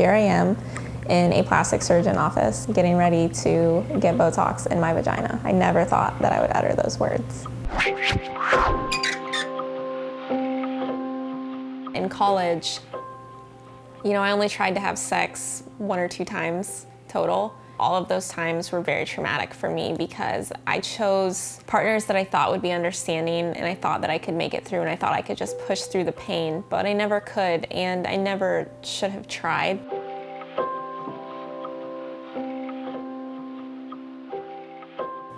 here I am in a plastic surgeon office getting ready to get Botox in my vagina. I never thought that I would utter those words. In college, you know, I only tried to have sex 1 or 2 times total. All of those times were very traumatic for me because I chose partners that I thought would be understanding, and I thought that I could make it through, and I thought I could just push through the pain, but I never could, and I never should have tried.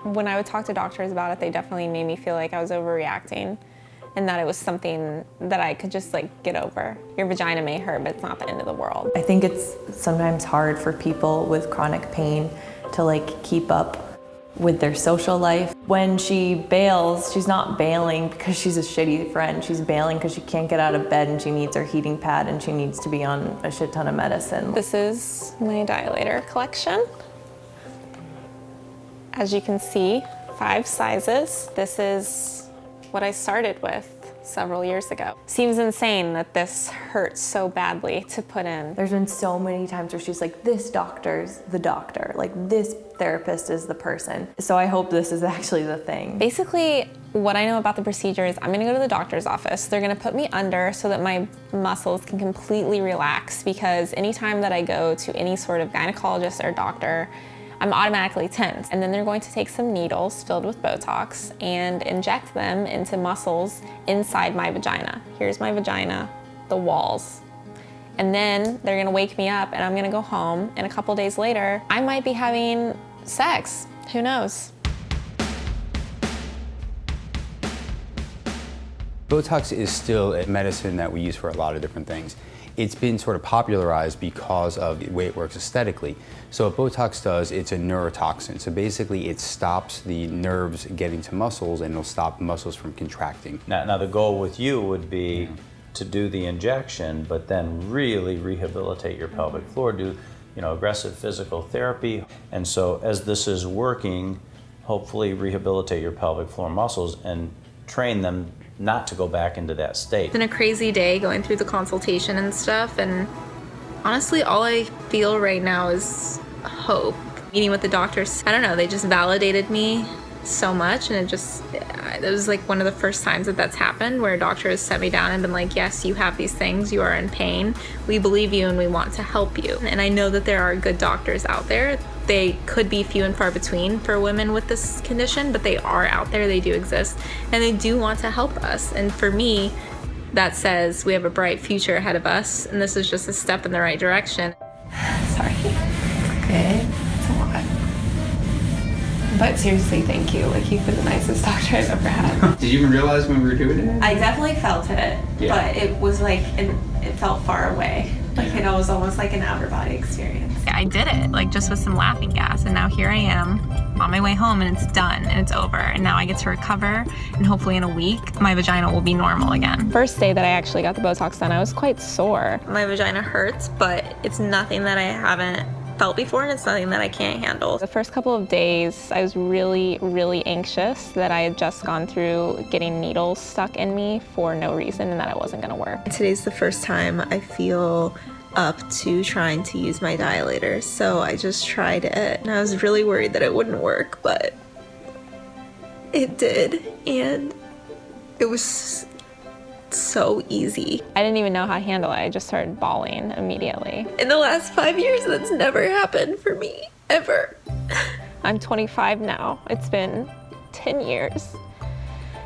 When I would talk to doctors about it, they definitely made me feel like I was overreacting and that it was something that I could just get over. Your vagina may hurt, but it's not the end of the world. I think it's sometimes hard for people with chronic pain to keep up with their social life. When she bails, she's not bailing because she's a shitty friend. She's bailing because she can't get out of bed and she needs her heating pad and she needs to be on a shit ton of medicine. This is my dilator collection. As you can see, 5 sizes. This is what I started with several years ago. Seems insane that this hurts so badly to put in. There's been so many times where she's like, this doctor's the doctor, this therapist is the person. So I hope this is actually the thing. Basically, what I know about the procedure is I'm gonna go to the doctor's office. They're gonna put me under so that my muscles can completely relax, because anytime that I go to any sort of gynecologist or doctor, I'm automatically tense. And then they're going to take some needles filled with Botox and inject them into muscles inside my vagina. Here's my vagina, the walls. And then they're gonna wake me up and I'm gonna go home, and a couple days later, I might be having sex. Who knows? Botox is still a medicine that we use for a lot of different things. It's been sort of popularized because of the way it works aesthetically. So what Botox does, it's a neurotoxin. So basically it stops the nerves getting to muscles, and it'll stop muscles from contracting. Now the goal with you would be to do the injection, but then really rehabilitate your pelvic floor, do aggressive physical therapy. And so as this is working, hopefully rehabilitate your pelvic floor muscles and train them not to go back into that state. It's been a crazy day going through the consultation and stuff, and honestly all I feel right now is hope. Meeting with the doctors, I don't know, they just validated me so much, and it was one of the first times that that's happened, where a doctor has set me down and been like, yes, you have these things, you are in pain, we believe you and we want to help you. And I know that there are good doctors out there. They could be few and far between for women with this condition, but they are out there, they do exist, and they do want to help us. And for me, that says we have a bright future ahead of us, and this is just a step in the right direction. Sorry. Okay, it's a lot. But seriously, thank you. You've been the nicest doctor I've ever had. Did you even realize when we were doing it? I definitely felt it, yeah. But it was it felt far away. It was almost like an outer body experience. I did it, just with some laughing gas, and now here I am on my way home, and it's done and it's over, and now I get to recover, and hopefully in a week my vagina will be normal again. First day that I actually got the Botox done, I was quite sore. My vagina hurts, but it's nothing that I haven't felt before, and it's nothing that I can't handle. The first couple of days, I was really, really anxious that I had just gone through getting needles stuck in me for no reason, and that it wasn't gonna work. Today's the first time I feel up to trying to use my dilator, so I just tried it, and I was really worried that it wouldn't work, but it did, and it was so easy. I didn't even know how to handle it. I just started bawling immediately. In the last 5 years, that's never happened for me, ever. I'm 25 now. It's been 10 years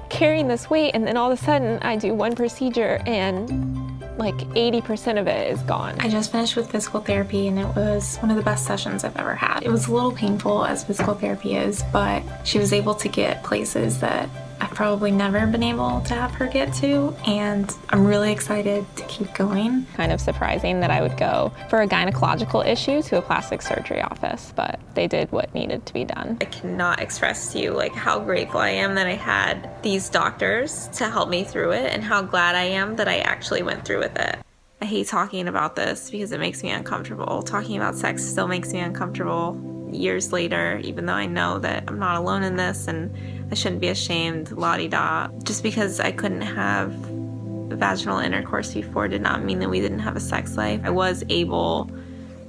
carrying this weight, and then all of a sudden I do one procedure and 80% of it is gone. I just finished with physical therapy, and it was one of the best sessions I've ever had. It was a little painful, as physical therapy is, but she was able to get places that I've probably never been able to have her get to, and I'm really excited to keep going. Kind of surprising that I would go for a gynecological issue to a plastic surgery office, but they did what needed to be done. I cannot express to you how grateful I am that I had these doctors to help me through it, and how glad I am that I actually went through with it. I hate talking about this because it makes me uncomfortable. Talking about sex still makes me uncomfortable years later, even though I know that I'm not alone in this and I shouldn't be ashamed, la-di-da. Just because I couldn't have vaginal intercourse before did not mean that we didn't have a sex life. I was able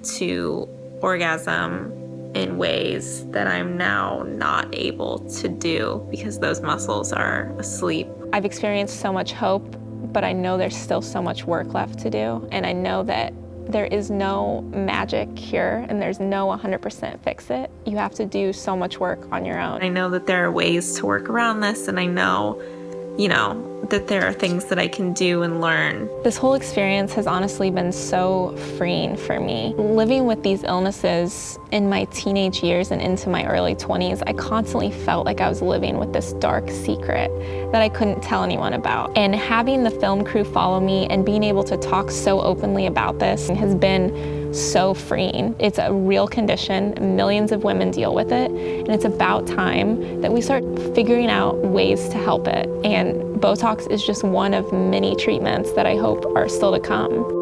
to orgasm in ways that I'm now not able to do because those muscles are asleep. I've experienced so much hope, but I know there's still so much work left to do. And I know that there is no magic cure and there's no 100% fix it. You have to do so much work on your own. I know that there are ways to work around this, and I know, that there are things that I can do and learn. This whole experience has honestly been so freeing for me. Living with these illnesses in my teenage years and into my early 20s, I constantly felt like I was living with this dark secret that I couldn't tell anyone about. And having the film crew follow me and being able to talk so openly about this has been so freeing. It's a real condition. Millions of women deal with it, and it's about time that we start figuring out ways to help it. And Botox is just one of many treatments that I hope are still to come.